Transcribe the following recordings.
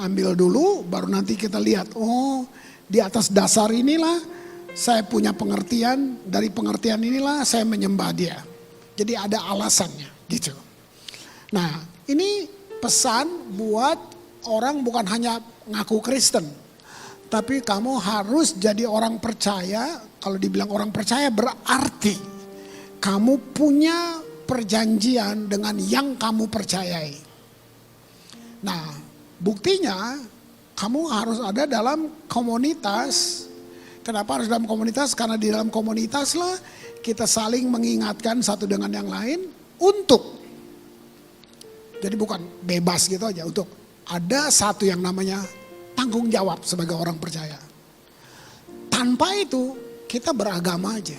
ambil dulu, baru nanti kita lihat. Oh, di atas dasar inilah saya punya pengertian, dari pengertian inilah saya menyembah dia. Jadi ada alasannya gitu. Nah, ini pesan buat orang bukan hanya ngaku Kristen, tapi kamu harus jadi orang percaya. Kalau dibilang orang percaya berarti kamu punya perjanjian dengan yang kamu percayai. Nah, buktinya kamu harus ada dalam komunitas. Kenapa harus dalam komunitas? Karena di dalam komunitas lah kita saling mengingatkan satu dengan yang lain untuk, jadi bukan bebas gitu aja, untuk ada satu yang namanya tanggung jawab sebagai orang percaya. Tanpa itu kita beragama aja.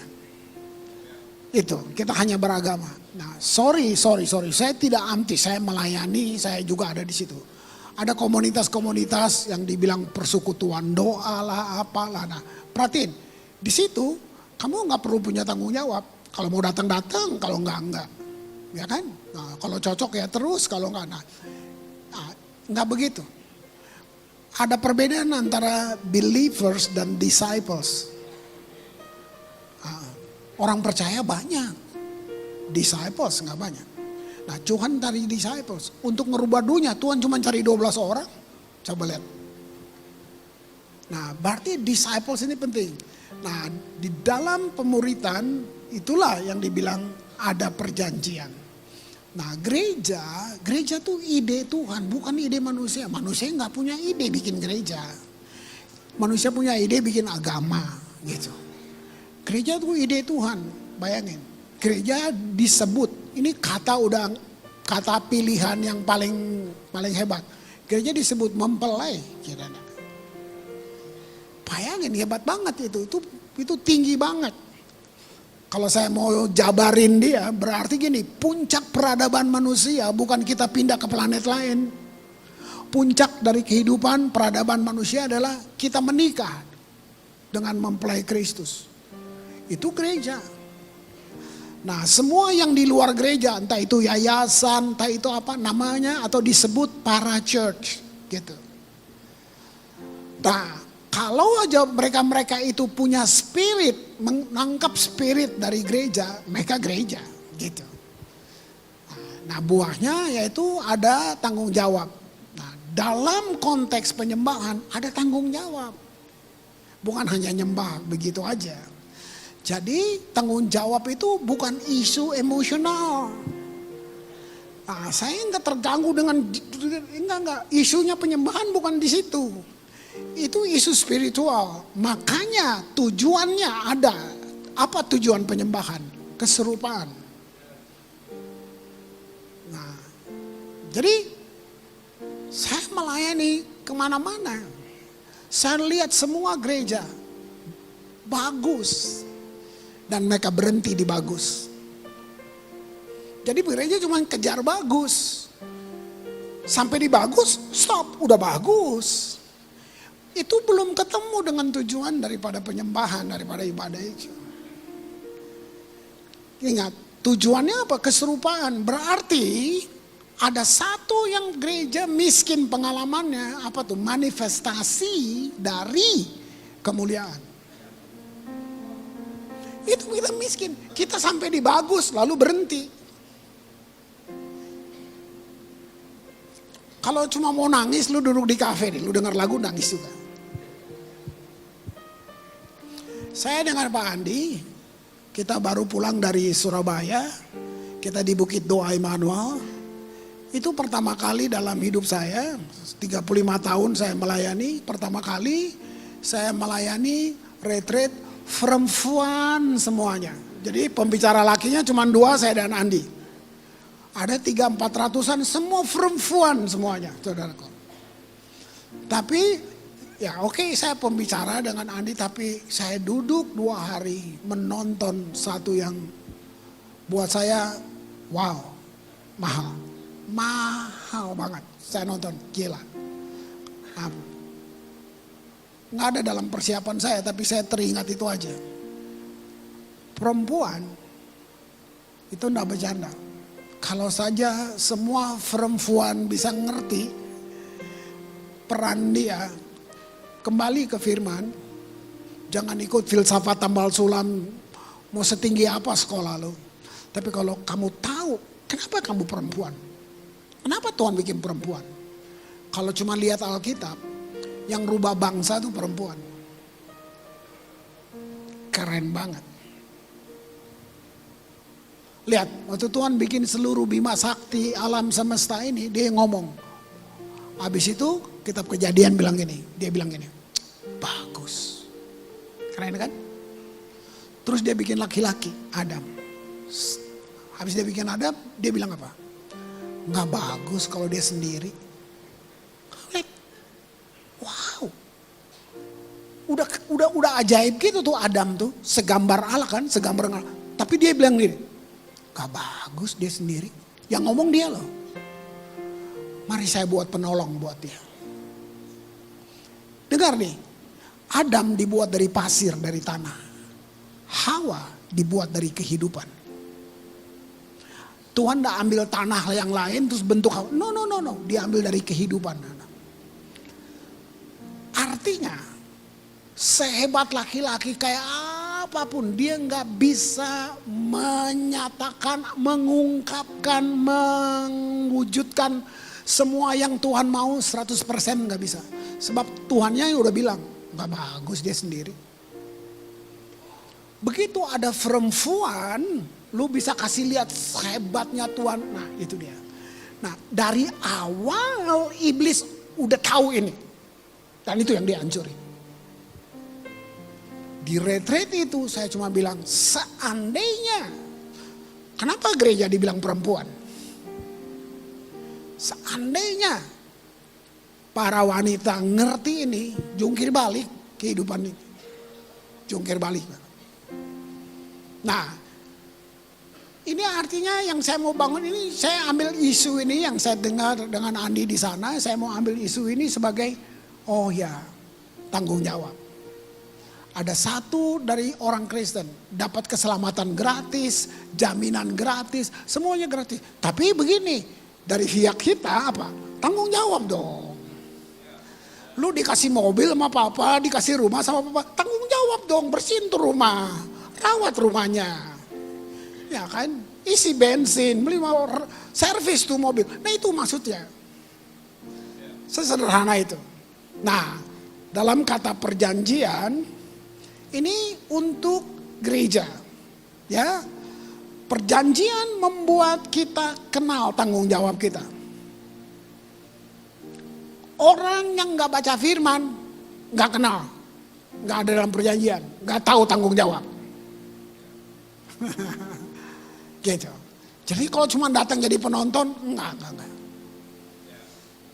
Itu, kita hanya beragama. Nah, sorry, saya tidak anti, saya melayani, saya juga ada di situ. Ada komunitas-komunitas yang dibilang persekutuan doa lah, apalah. Nah, perhatiin, di situ kamu nggak perlu punya tanggung jawab. Kalau mau datang, kalau enggak. Ya kan? Nah, kalau cocok ya terus, kalau enggak, enggak begitu. Ada perbedaan antara believers dan disciples. Orang percaya banyak, disciples enggak banyak. Nah, Tuhan cari disciples. Untuk merubah dunia, Tuhan cuma cari 12 orang. Coba lihat. Nah, berarti disciples ini penting. Nah, di dalam pemuritan itulah yang dibilang ada perjanjian. Nah, gereja tuh ide Tuhan, bukan ide manusia. Manusia nggak punya ide bikin gereja. Manusia punya ide bikin agama, gitu. Gereja tuh ide Tuhan, bayangin. Gereja disebut, ini kata pilihan yang paling hebat. Gereja disebut mempelai, kiranya. Bayangin, hebat banget itu tinggi banget. Kalau saya mau jabarin dia, berarti gini, puncak peradaban manusia bukan kita pindah ke planet lain. Puncak dari kehidupan peradaban manusia adalah kita menikah dengan mempelai Kristus. Itu gereja. Nah, semua yang di luar gereja, entah itu yayasan, entah itu apa namanya, atau disebut para church, gitu. Nah, kalau aja mereka itu punya spirit, menangkap spirit dari gereja, mereka gereja, gitu. Nah, buahnya yaitu ada tanggung jawab. Nah, dalam konteks penyembahan ada tanggung jawab. Bukan hanya nyembah begitu aja. Jadi tanggung jawab itu bukan isu emosional. Nah, saya enggak terganggu dengan, enggak. Isunya penyembahan bukan di situ. Itu isu spiritual. Makanya tujuannya ada. Apa tujuan penyembahan? Keserupaan. Nah, jadi saya melayani kemana-mana. Saya lihat semua gereja bagus. Dan mereka berhenti di bagus. Jadi gereja cuma kejar bagus. Sampai di bagus, stop, udah bagus. Itu belum ketemu dengan tujuan daripada penyembahan, daripada ibadah itu. Ingat, tujuannya apa? Keserupaan. Berarti ada satu yang gereja miskin pengalamannya, apa tuh? Manifestasi dari kemuliaan. Itu kita miskin. Kita sampai di bagus lalu berhenti. Kalau cuma mau nangis, lu duduk di kafe nih, lu dengar lagu nangis juga. Saya dengan Pak Andi, kita baru pulang dari Surabaya, kita di Bukit Doa Immanuel. Itu pertama kali dalam hidup saya, 35 tahun saya melayani, pertama kali saya melayani retreat perempuan semuanya. Jadi pembicara lakinya cuma 2, saya dan Andi. Ada 300-400-an semua perempuan semuanya, saudaraku. Tapi ya oke, saya pembicara dengan Andi, tapi saya duduk 2 hari menonton satu yang buat saya wow, mahal banget. Saya nonton, gila. Nggak ada dalam persiapan saya, tapi saya teringat itu aja. Perempuan itu nggak bercanda. Kalau saja semua perempuan bisa ngerti peran dia, kembali ke firman. Jangan ikut filsafat tambal sulam, mau setinggi apa sekolah lo. Tapi kalau kamu tahu, kenapa kamu perempuan? Kenapa Tuhan bikin perempuan? Kalau cuma lihat Alkitab, yang rubah bangsa itu perempuan. Keren banget. Lihat, waktu Tuhan bikin seluruh bima sakti alam semesta ini, dia ngomong. Habis itu kitab Kejadian bilang gini, dia bilang gini, bagus. Keren kan? Terus dia bikin laki-laki, Adam. Habis dia bikin Adam, dia bilang apa? Nggak bagus kalau dia sendiri. Wow. Udah ajaib gitu tuh Adam tuh, segambar Allah kan, segambar Allah. Tapi dia bilang gini, gak bagus dia sendiri. Yang ngomong dia loh. Mari saya buat penolong buat dia. Dengar nih, Adam dibuat dari pasir, dari tanah. Hawa dibuat dari kehidupan. Tuhan gak ambil tanah yang lain terus bentuk Hawa. No. Dia ambil dari kehidupan. Artinya, sehebat laki-laki kayak apapun, dia nggak bisa menyatakan, mengungkapkan, mewujudkan semua yang Tuhan mau 100% nggak bisa. Sebab Tuhannya udah bilang, nggak bagus dia sendiri. Begitu ada perempuan, lu bisa kasih lihat hebatnya Tuhan. Nah itu dia. Nah dari awal iblis udah tahu ini. Dan itu yang dia hancurin. Di retreat itu saya cuma bilang seandainya. Kenapa gereja dibilang perempuan? Seandainya para wanita ngerti ini, jungkir balik kehidupan ini. Jungkir balik. Nah, ini artinya yang saya mau bangun ini, saya ambil isu ini yang saya dengar dengan Andi di sana, saya mau ambil isu ini sebagai, oh ya, tanggung jawab. Ada satu dari orang Kristen dapat keselamatan gratis, jaminan gratis, semuanya gratis. Tapi begini, dari pihak kita apa? Tanggung jawab dong. Lu dikasih mobil sama papa, dikasih rumah sama papa, tanggung jawab dong, bersihin tuh rumah, rawat rumahnya. Ya kan, isi bensin, beli servis tuh mobil. Nah itu maksudnya. Sesederhana itu. Nah, dalam kata perjanjian, ini untuk gereja, ya. Perjanjian membuat kita kenal tanggung jawab kita. Orang yang nggak baca firman, nggak kenal, nggak ada dalam perjanjian, nggak tahu tanggung jawab. Gitu. Jadi kalau cuma datang jadi penonton, enggak.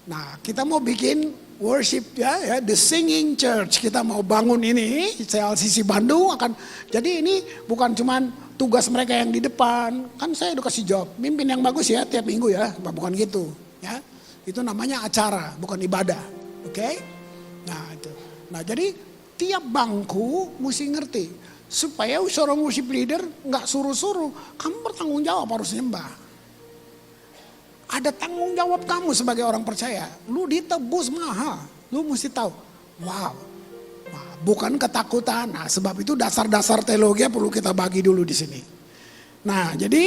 Nah, kita mau bikin worship ya, The Singing Church. Kita mau bangun ini, CLCC Bandung akan. Jadi ini bukan cuman tugas mereka yang di depan. Kan saya udah kasih job, mimpin yang bagus ya tiap minggu ya, bukan gitu. Ya, itu namanya acara, bukan ibadah. Oke? Nah itu. Nah jadi tiap bangku mesti ngerti supaya seorang worship leader nggak suruh-suruh. Kamu bertanggung jawab harus nyembah. Ada tanggung jawab kamu sebagai orang percaya. Lu ditebus mahal. Lu mesti tahu. Wow. Nah, bukan ketakutan. Nah, sebab itu dasar-dasar teologi perlu kita bagi dulu di sini. Nah, jadi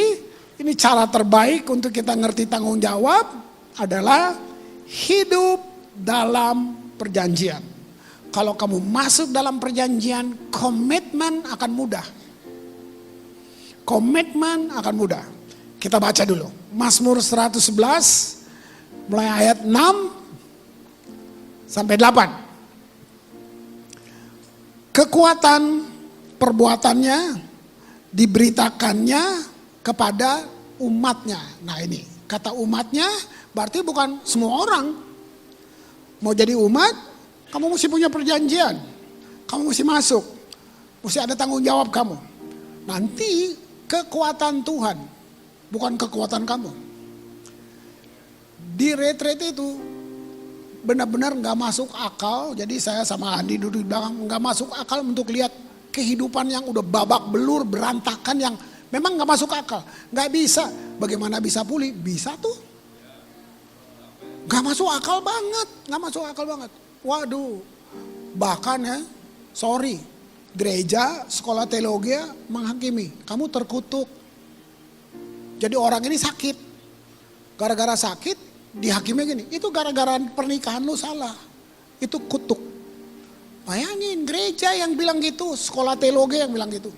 ini cara terbaik untuk kita ngerti tanggung jawab adalah hidup dalam perjanjian. Kalau kamu masuk dalam perjanjian, komitmen akan mudah. Komitmen akan mudah. Kita baca dulu. Mazmur 111 mulai ayat 6 sampai 8. Kekuatan perbuatannya diberitakannya kepada umatnya. Nah ini kata umatnya berarti bukan semua orang. Mau jadi umat, kamu mesti punya perjanjian. Kamu mesti masuk. Mesti ada tanggung jawab kamu. Nanti kekuatan Tuhan, bukan kekuatan kamu. Di retreat itu benar-benar gak masuk akal. Jadi saya sama Andi duduk di belakang, gak masuk akal untuk lihat kehidupan yang udah babak belur, berantakan, yang memang gak masuk akal. Gak bisa. Bagaimana bisa pulih? Bisa tuh. Gak masuk akal banget, gak masuk akal banget. Waduh, bahkan ya, sorry, gereja, sekolah teologi menghakimi, kamu terkutuk. Jadi orang ini sakit, gara-gara sakit dihakimi gini, itu gara-gara pernikahan lu salah, itu kutuk. Bayangin, gereja yang bilang gitu, sekolah teologi yang bilang gitu.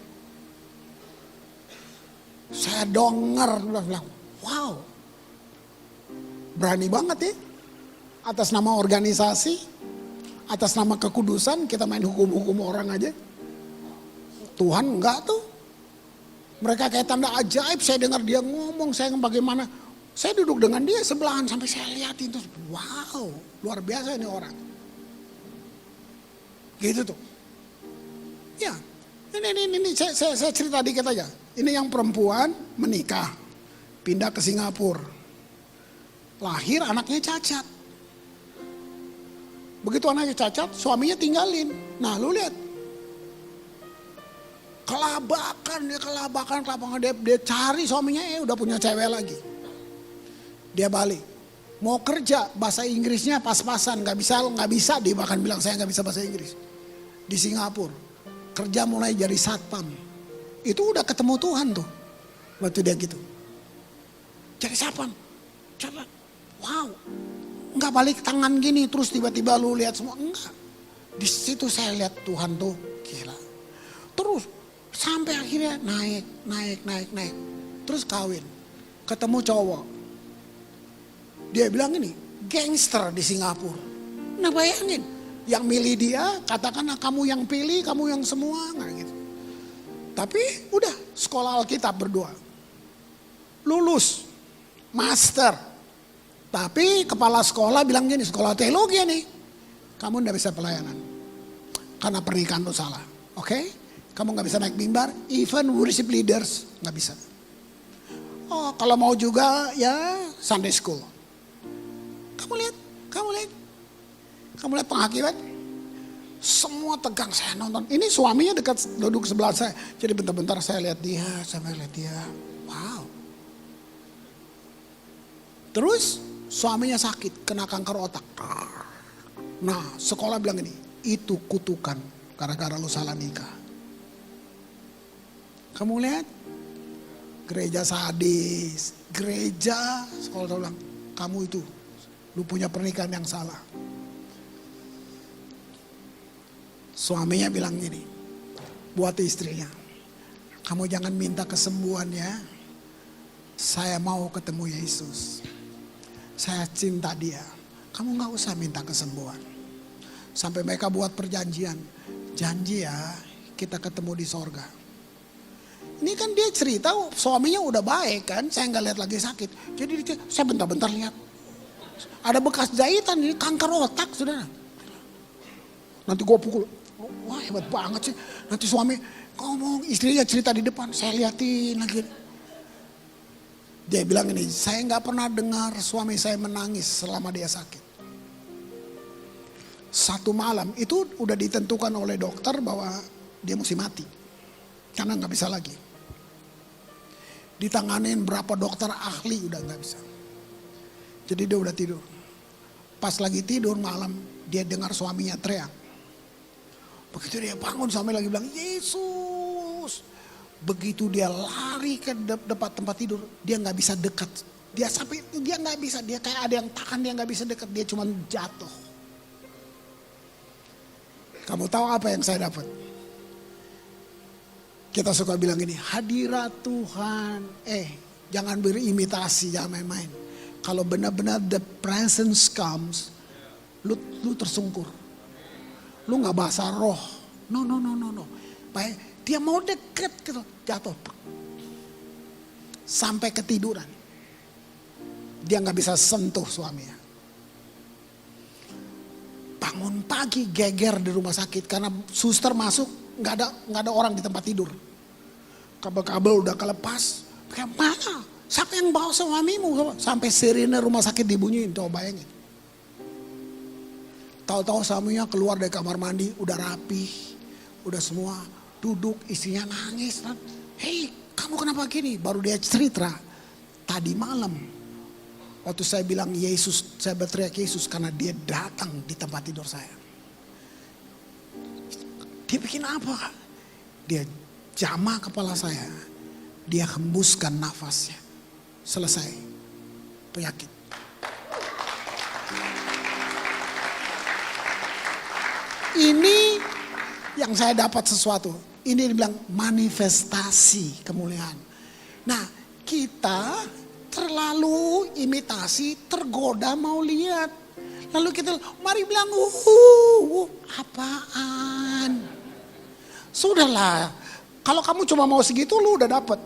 Saya denger, bilang, wow, berani banget ya. Atas nama organisasi, atas nama kekudusan kita main hukum-hukum orang aja. Tuhan enggak tuh. Mereka kayak tanda ajaib, saya dengar dia ngomong, saya bagaimana. Saya duduk dengan dia sebelahan sampai saya lihatin terus, wow, luar biasa ini orang. Gitu tuh. Ya, ini saya cerita dikit aja. Ini yang perempuan menikah, pindah ke Singapura. Lahir anaknya cacat. Begitu anaknya cacat, suaminya tinggalin. Nah lu lihat. Kelabakan dia cari suaminya, udah punya cewek lagi. Dia balik. Mau kerja, bahasa Inggrisnya pas-pasan, nggak bisa dia bahkan bilang saya nggak bisa bahasa Inggris. Di Singapura, kerja mulai jadi satpam. Itu udah ketemu Tuhan tuh, waktu dia gitu. Jadi satpam, coba, wow, nggak balik tangan gini terus tiba-tiba lu lihat semua, enggak. Di situ saya lihat Tuhan tuh, gila. Terus sampai akhirnya naik, terus kawin, ketemu cowok. Dia bilang ini gangster di Singapura. Nah bayangin, yang milih dia katakanlah kamu yang pilih, kamu yang semua, nggak gitu. Tapi udah sekolah Alkitab berdua, lulus, master. Tapi kepala sekolah bilang gini, sekolah teologi nih, kamu nggak bisa pelayanan karena pernikahan lu salah, oke? Kamu nggak bisa naik mimbar, even worship leaders nggak bisa. Oh kalau mau juga ya Sunday school. Kamu lihat penghakiman, semua tegang. Saya nonton, ini suaminya dekat duduk sebelah saya. Jadi bentar-bentar saya lihat dia, wow. Terus suaminya sakit, kena kanker otak. Nah sekolah bilang ini, itu kutukan gara-gara lu salah nikah. Kamu lihat, gereja sadis, gereja sekolah bilang, kamu itu, lu punya pernikahan yang salah. Suaminya bilang gini, buat istrinya, kamu jangan minta kesembuhan ya, saya mau ketemu Yesus. Saya cinta dia, kamu gak usah minta kesembuhan. Sampai mereka buat perjanjian, janji ya kita ketemu di sorga. Ini kan dia cerita suaminya udah baik kan, saya nggak lihat lagi sakit. Jadi saya bentar-bentar lihat, ada bekas jahitan, ini kanker otak saudara. Nanti gue pukul, wah hebat banget sih. Nanti suami ngomong, istrinya cerita di depan, saya liatin lagi. Dia bilang ini, saya nggak pernah dengar suami saya menangis selama dia sakit. Satu malam itu udah ditentukan oleh dokter bahwa dia mesti mati, karena nggak bisa lagi. Ditanganin berapa dokter ahli udah nggak bisa. Jadi dia udah tidur. Pas lagi tidur malam dia dengar suaminya teriak. Begitu dia bangun suami lagi bilang Yesus. Begitu dia lari ke depan tempat tidur dia nggak bisa dekat. Dia sampai dia nggak bisa, dia kayak ada yang tahan, dia nggak bisa dekat, dia cuma jatuh. Kamu tahu apa yang saya dapat? Kita suka bilang gini, hadirat Tuhan. Jangan berimitasi, jangan main-main. Kalau benar-benar the presence comes, lu tersungkur. Lu gak bahasa roh. No. Baik, dia mau deket gitu, jatuh. Sampai ketiduran. Dia gak bisa sentuh suaminya. Bangun pagi geger di rumah sakit karena suster masuk. Nggak ada orang di tempat tidur. Kabel-kabel udah kelepas. Mana? Siapa yang bawa suamimu? Sampai sirine rumah sakit dibunyiin. Coba bayangin. Tahu-tahu suaminya keluar dari kamar mandi. Udah rapi. Udah semua. Duduk. Istrinya nangis. Hei kamu kenapa gini? Baru dia cerita. Tadi malam. Waktu saya bilang Yesus, saya berteriak Yesus karena dia datang di tempat tidur saya. Dia bikin apa? Dia jamah kepala saya. Dia hembuskan nafasnya. Selesai penyakit. Ini yang saya dapat sesuatu. Ini dibilang manifestasi kemuliaan. Nah, kita terlalu imitasi, tergoda mau lihat. Lalu kita mari bilang, apaan? Sudahlah, kalau kamu cuma mau segitu lu udah dapet.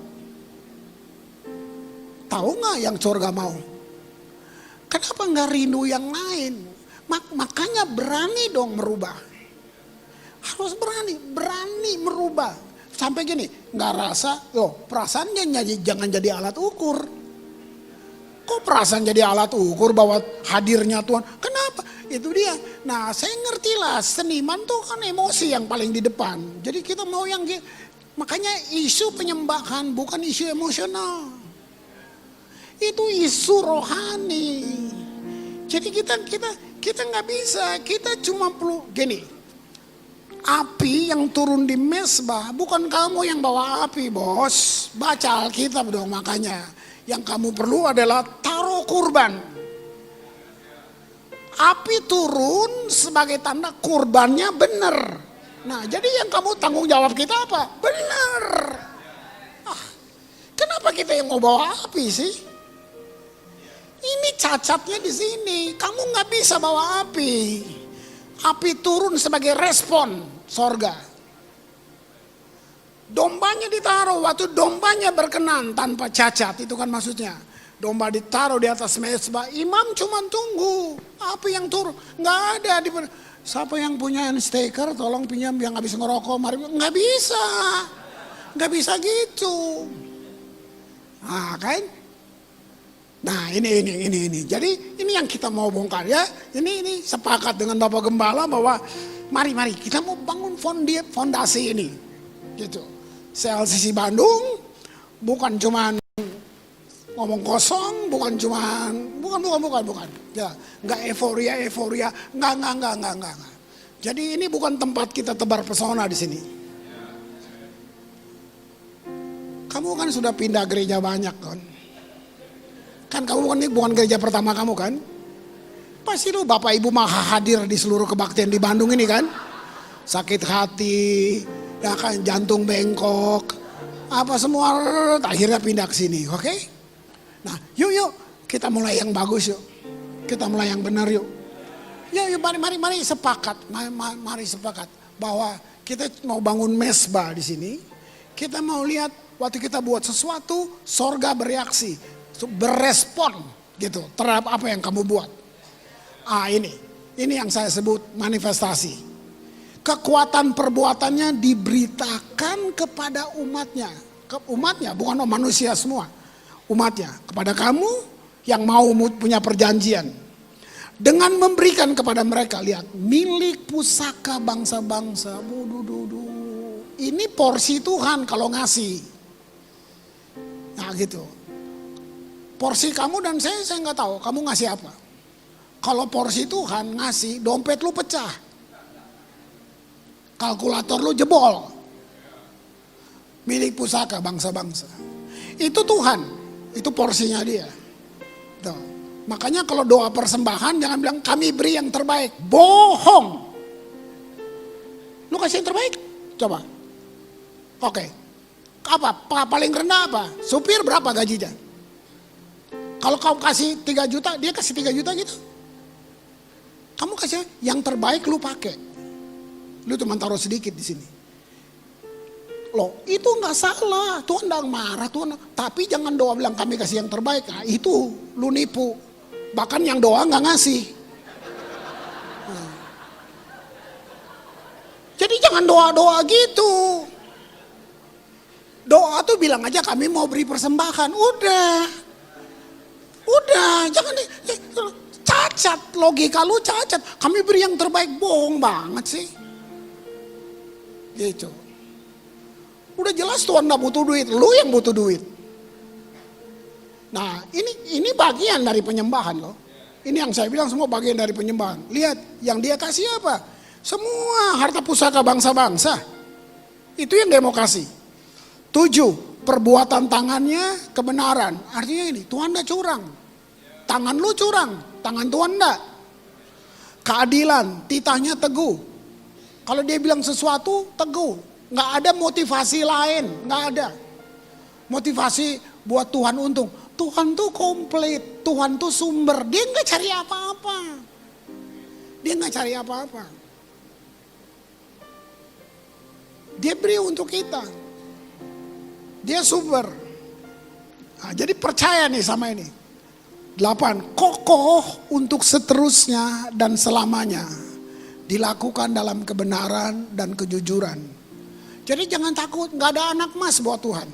Tahu gak yang surga mau? Kenapa gak rindu yang lain? Makanya berani dong merubah. Harus berani merubah. Sampai gini, gak rasa, perasaannya jangan jadi alat ukur. Kok perasaan jadi alat ukur bahwa hadirnya Tuhan? Kenapa? Itu dia. Nah, saya ngerti lah, seniman tuh kan emosi yang paling di depan. Jadi kita mau yang makanya isu penyembahan bukan isu emosional. Itu isu rohani. Jadi kita nggak bisa. Kita cuma perlu gini. Api yang turun di mesbah bukan kamu yang bawa api, bos. Baca Alkitab dong makanya. Yang kamu perlu adalah taruh kurban. Api turun sebagai tanda kurbannya benar. Nah, jadi yang kamu tanggung jawab kita apa? Benar. Kenapa kita yang mau bawa api sih? Ini cacatnya di sini. Kamu nggak bisa bawa api. Api turun sebagai respon sorga. Dombanya ditaruh, waktu dombanya berkenan tanpa cacat, itu kan maksudnya. Domba ditaruh di atas mezbah, imam cuma tunggu. Api yang turun, nggak ada. Siapa yang punya stiker, tolong pinjam yang habis ngerokok, mari. Nggak bisa gitu. Nah kan? Nah ini. Jadi ini yang kita mau bongkar ya. Ini sepakat dengan Bapak Gembala bahwa mari kita mau bangun fondasi ini. Gitu. CLCC Bandung bukan cuman ngomong kosong, bukan. Ya, enggak euforia, enggak. Jadi ini bukan tempat kita tebar pesona di sini. Kamu kan sudah pindah gereja banyak kan? Kan kamu kan ini bukan gereja pertama kamu kan? Pasti lu Bapak Ibu maha hadir di seluruh kebaktian di Bandung ini kan? Sakit hati, ya kan, jantung bengkok, apa semua akhirnya pindah ke sini, oke? Nah, yuk kita mulai yang bagus yuk, kita mulai yang benar yuk. Yuk mari sepakat, mari sepakat bahwa kita mau bangun mesbah di sini. Kita mau lihat waktu kita buat sesuatu, sorga bereaksi, berespon gitu terhadap apa yang kamu buat. Ini yang saya sebut manifestasi. Kekuatan perbuatannya diberitakan kepada umatnya. Umatnya bukan manusia semua. Umatnya kepada kamu yang mau punya perjanjian. Dengan memberikan kepada mereka, lihat, milik pusaka bangsa-bangsa. Ini porsi Tuhan kalau ngasih. Nah gitu. Porsi kamu dan saya nggak tahu kamu ngasih apa. Kalau porsi Tuhan ngasih, dompet lu pecah. Kalkulator lu jebol. Milik pusaka bangsa-bangsa. Itu Tuhan, itu porsinya dia. Tuh. Makanya kalau doa persembahan jangan bilang kami beri yang terbaik. Bohong. Lu kasih yang terbaik? Coba. Oke. Apa? Paling rendah apa? Supir berapa gajinya? Kalau kamu kasih 3 juta, dia kasih 3 juta gitu. Kamu kasih yang terbaik lu pakai. Lu cuma taruh sedikit di sini. Loh, itu nggak salah. Tuhan nggak marah, Tuhan. Tapi jangan doa bilang kami kasih yang terbaik. Nah, itu lu nipu. Bahkan yang doa nggak ngasih. Nah. Jadi jangan doa-doa gitu. Doa tuh bilang aja kami mau beri persembahan. Udah, jangan cacat, logika lu cacat. Kami beri yang terbaik, bohong banget sih. Gitu. Udah jelas Tuhan gak butuh duit, lu yang butuh duit. Nah, ini bagian dari penyembahan loh. Ini yang saya bilang semua bagian dari penyembahan. Lihat, yang dia kasih apa? Semua harta pusaka bangsa-bangsa. Itu yang dia mau kasih. 7, perbuatan tangannya kebenaran. Artinya ini, Tuhan tidak curang. Tangan lu curang, tangan Tuhan enggak. Keadilan, titahnya teguh. Kalau dia bilang sesuatu, teguh. Nggak ada motivasi lain, nggak ada. Motivasi buat Tuhan untung. Tuhan tuh komplit, Tuhan tuh sumber. Dia nggak cari apa-apa. Dia nggak cari apa-apa. Dia beri untuk kita. Dia sumber. Nah, jadi percaya nih sama ini. 8, kokoh untuk seterusnya dan selamanya. Dilakukan dalam kebenaran dan kejujuran. Jadi jangan takut, nggak ada anak emas buat Tuhan.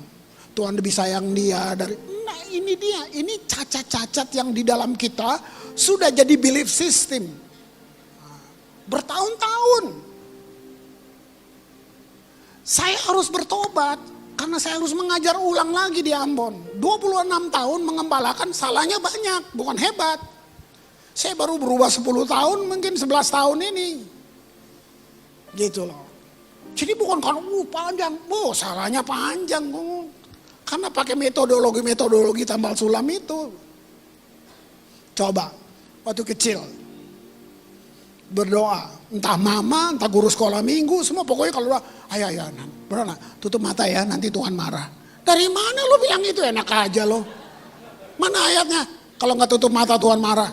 Tuhan lebih sayang dia dari... Nah ini dia, ini cacat-cacat yang di dalam kita sudah jadi belief system. Bertahun-tahun. Saya harus bertobat karena saya harus mengajar ulang lagi di Ambon. 26 tahun mengembalakan, salahnya banyak, bukan hebat. Saya baru berubah 10 tahun, mungkin 11 tahun ini. Gitu loh. Jadi bukan karena panjang, salahnya panjang. Karena pakai metodologi tambal sulam itu. Coba, waktu kecil. Berdoa, entah mama, entah guru sekolah minggu, semua pokoknya kalau doa, ayo, berdoa, tutup mata ya, nanti Tuhan marah. Dari mana lo bilang itu, enak aja lo. Mana ayatnya, kalau nggak tutup mata Tuhan marah.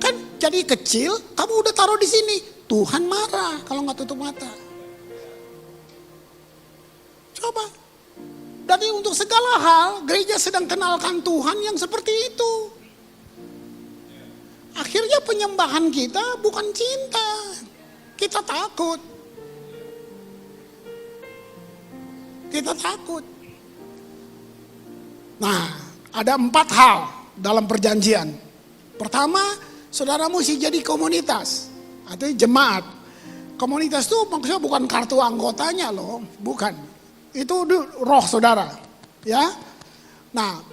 Kan jadi kecil, kamu udah taruh di sini, Tuhan marah kalau nggak tutup mata. Coba. Dan untuk segala hal, gereja sedang kenalkan Tuhan yang seperti itu. Akhirnya penyembahan kita bukan cinta. Kita takut. Kita takut. Nah, ada 4 hal dalam perjanjian. Pertama, saudara mesti jadi komunitas. Atau jemaat. Komunitas itu maksudnya bukan kartu anggotanya loh. Bukan. Itu roh saudara, ya. Nah,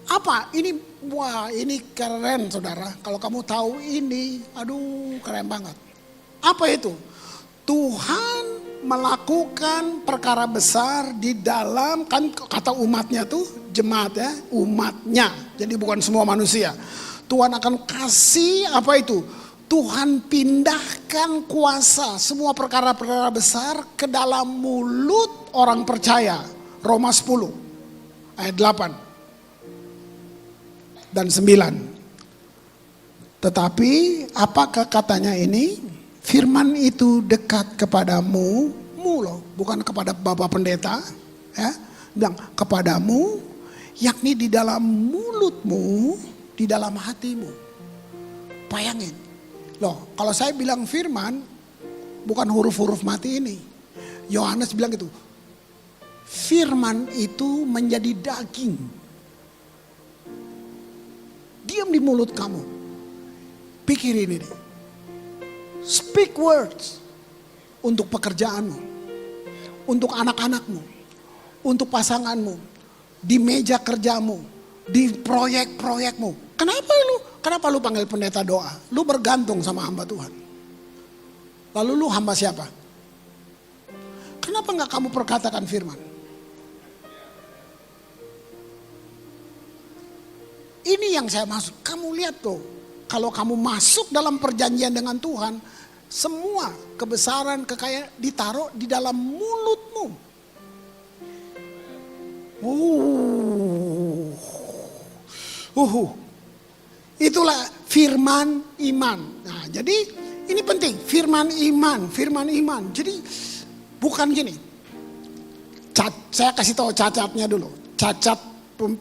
apa ini? Wah, ini keren saudara. Kalau kamu tahu ini, aduh keren banget. Apa itu? Tuhan melakukan perkara besar di dalam, kan kata umatnya tuh jemaat ya, umatnya. Jadi bukan semua manusia. Tuhan akan kasih apa itu? Tuhan pindahkan kuasa semua perkara-perkara besar ke dalam mulut orang percaya. Roma 10 ayat 8 dan 9. Tetapi apakah katanya ini? Firman itu dekat kepadamu, loh, bukan kepada Bapak Pendeta, ya. Bilang kepadamu, yakni di dalam mulutmu, di dalam hatimu. Bayangin. Loh, kalau saya bilang firman, bukan huruf-huruf mati ini. Yohanes bilang gitu. Firman itu menjadi daging. Diam di mulut kamu. Pikirin ini. Speak words. Untuk pekerjaanmu. Untuk anak-anakmu. Untuk pasanganmu. Di meja kerjamu. Di proyek-proyekmu. Kenapa lu panggil pendeta doa? Lu bergantung sama hamba Tuhan. Lalu lu hamba siapa? Kenapa gak kamu perkatakan firman? Ini yang saya maksud. Kamu lihat tuh. Kalau kamu masuk dalam perjanjian dengan Tuhan. Semua kebesaran, kekayaan ditaruh di dalam mulutmu. Itulah firman iman. Nah, jadi ini penting, firman iman. Jadi bukan gini. Saya kasih tahu cacatnya dulu. Cacat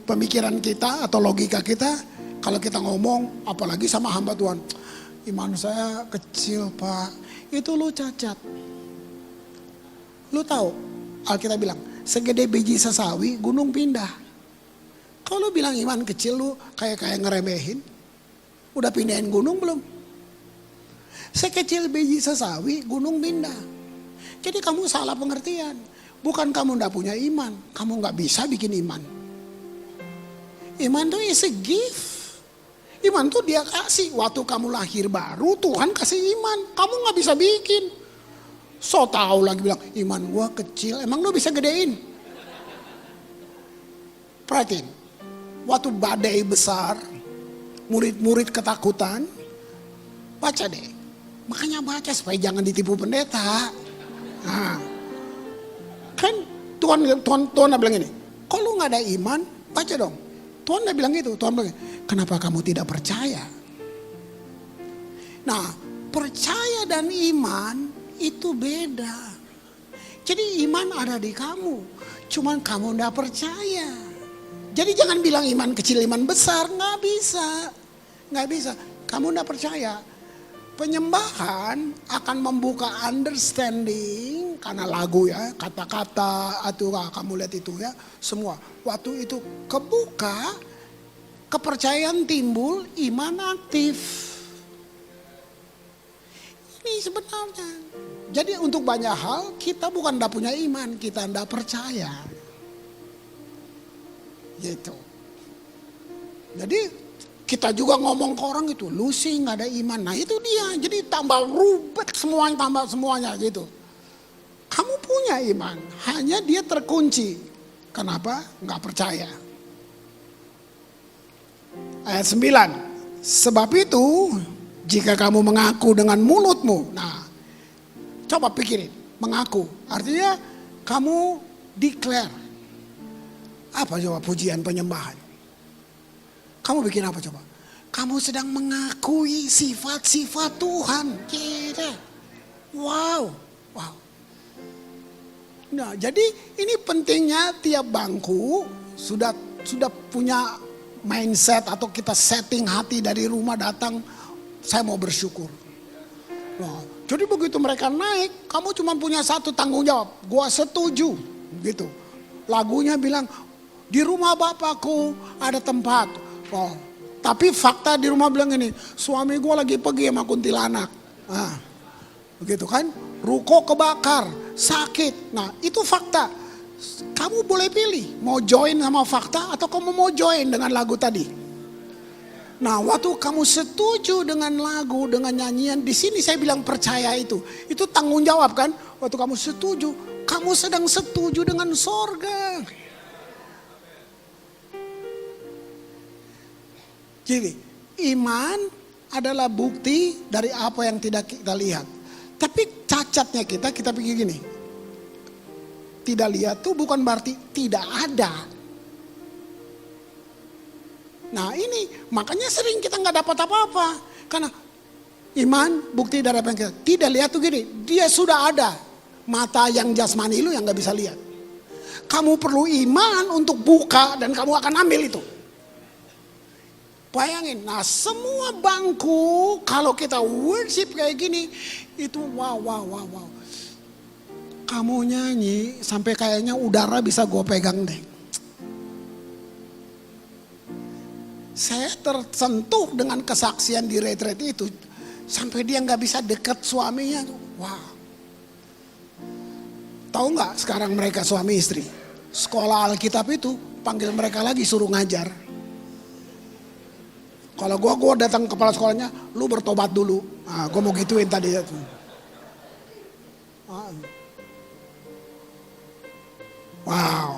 pemikiran kita atau logika kita kalau kita ngomong apalagi sama hamba Tuhan. Iman saya kecil, Pak. Itu lu cacat. Lu tahu Alkitab bilang, segede biji sesawi gunung pindah. Kalau lu bilang iman kecil lu kayak ngeremehin. Udah pindahin gunung belum? Sekecil biji sesawi, gunung pindah. Jadi kamu salah pengertian. Bukan kamu gak punya iman, kamu gak bisa bikin iman. Iman tuh is a gift. Iman tuh dia kasih. Waktu kamu lahir baru Tuhan kasih iman. Kamu gak bisa bikin. So tahu lagi bilang iman gua kecil. Emang lu bisa gedein? Perhatiin. Waktu badai besar. Murid-murid ketakutan. Baca deh. Makanya baca supaya jangan ditipu pendeta. Nah, kan Tuhan bilang ini. Kalau lu gak ada iman, baca dong. Tuhan udah bilang gitu, Tuhan bilang, kenapa kamu tidak percaya? Nah, percaya dan iman itu beda. Jadi iman ada di kamu, cuman kamu gak percaya. Jadi jangan bilang iman kecil, iman besar, gak bisa. Gak bisa, kamu gak percaya. Penyembahan akan membuka understanding karena lagu ya, kata-kata atau kamu lihat itu ya, semua. Waktu itu kebuka, kepercayaan timbul, iman aktif. Ini sebenarnya. Jadi untuk banyak hal kita bukan tidak punya iman, kita tidak percaya. Gitu. Jadi kita juga ngomong ke orang itu, lu sih gak ada iman. Nah itu dia, jadi tambah rubet semuanya, tambah semuanya gitu. Kamu punya iman, hanya dia terkunci. Kenapa? Gak percaya. Ayat 9. Sebab itu, jika kamu mengaku dengan mulutmu. Nah, coba pikirin, mengaku. Artinya kamu declare. Apa coba pujian penyembahan? Kamu bikin apa coba? Kamu sedang mengakui sifat-sifat Tuhan. Gitu. Wow. Wow. Nah, jadi ini pentingnya tiap bangku sudah punya mindset atau kita setting hati dari rumah datang, saya mau bersyukur. Nah, jadi begitu mereka naik, kamu cuma punya satu tanggung jawab. Gua setuju. Gitu. Lagunya bilang, di rumah Bapakku ada tempat. Oh, tapi fakta di rumah bilang ini, suami gue lagi pergi sama kuntilanak. Nah, begitu kan? Ruko kebakar, sakit. Nah, itu fakta. Kamu boleh pilih, mau join sama fakta atau kamu mau join dengan lagu tadi. Nah, waktu kamu setuju dengan lagu, dengan nyanyian, di sini saya bilang percaya itu tanggung jawab kan? Waktu kamu setuju, kamu sedang setuju dengan sorga. Jadi iman adalah bukti dari apa yang tidak kita lihat. Tapi cacatnya kita pikir gini. Tidak lihat tuh bukan berarti tidak ada. Nah ini makanya sering kita nggak dapat apa-apa. Karena iman bukti dari apa yang kita tidak lihat tuh gini. Dia sudah ada. Mata yang jasmani lu yang nggak bisa lihat. Kamu perlu iman untuk buka dan kamu akan ambil itu. Bayangin, nah semua bangku kalau kita worship kayak gini, itu wow. Kamu nyanyi sampai kayaknya udara bisa gue pegang deh. Saya tersentuh dengan kesaksian di retreat itu. Sampai dia gak bisa dekat suaminya. Wow. Tahu gak sekarang mereka suami istri? Sekolah Alkitab itu panggil mereka lagi suruh ngajar. Kalau gue datang ke kepala sekolahnya, lu bertobat dulu. Nah, gue mau gituin tadi. Wow.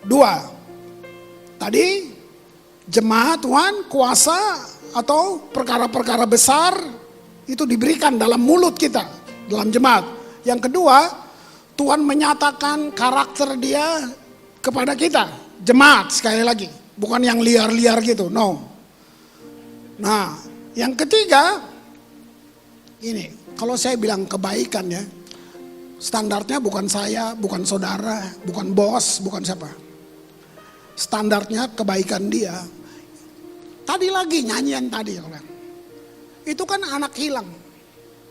2. Tadi jemaat Tuhan, kuasa atau perkara-perkara besar itu diberikan dalam mulut kita, dalam jemaat. Yang kedua, Tuhan menyatakan karakter dia kepada kita, jemaat sekali lagi. Bukan yang liar-liar gitu, no. Nah, yang ketiga, ini kalau saya bilang kebaikan ya, standarnya bukan saya, bukan saudara, bukan bos, bukan siapa. Standarnya kebaikan dia. Tadi lagi nyanyian tadi, itu kan anak hilang.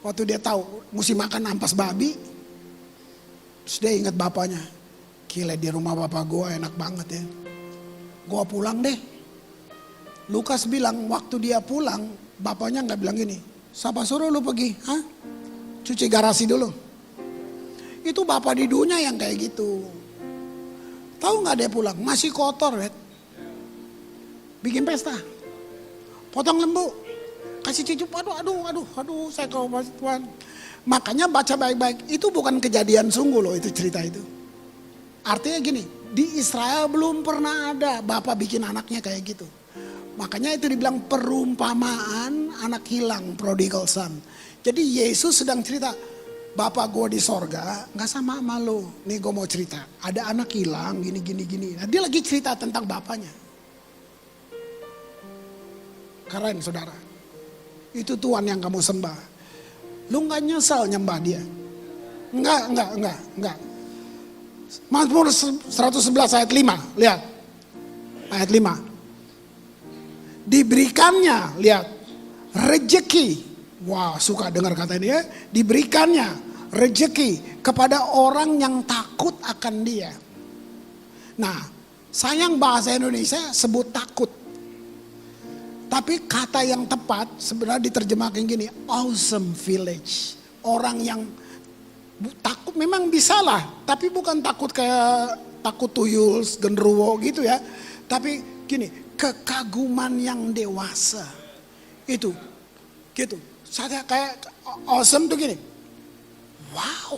Waktu dia tahu mesti makan ampas babi, terus dia ingat bapaknya. Gila di rumah bapak gue enak banget ya. Gue pulang deh. Lukas bilang waktu dia pulang, bapaknya gak bilang gini, siapa suruh lu pergi? Hah? Cuci garasi dulu. Itu bapak di dunia yang kayak gitu. Tahu gak dia pulang? Masih kotor, Red. bikin pesta. Potong lembu, kasih cucup, aduh, saya kau Tuhan. Makanya baca baik-baik, itu bukan kejadian sungguh loh itu cerita itu. Artinya gini, di Israel belum pernah ada bapak bikin anaknya kayak gitu. Makanya itu dibilang perumpamaan anak hilang, prodigal son. Jadi Yesus sedang cerita, bapak gue di sorga gak sama sama lo. Nih gue mau cerita, ada anak hilang gini. Nah, dia lagi cerita tentang bapaknya. Keren saudara. Itu Tuhan yang kamu sembah. Lu gak nyesal nyembah dia? Enggak. Mazmur 111 ayat 5. Lihat. Ayat 5. Diberikannya, lihat. Rejeki. Wah, suka dengar kata ini ya. Diberikannya rejeki kepada orang yang takut akan dia. Nah, sayang bahasa Indonesia sebut takut. Tapi kata yang tepat sebenarnya diterjemahkan gini, awesome village. Orang yang takut memang bisa lah, tapi bukan takut kayak takut tuyul, genderuwo gitu ya. Tapi gini, kekaguman yang dewasa. Itu, gitu. Saya kayak awesome tuh gini. Wow,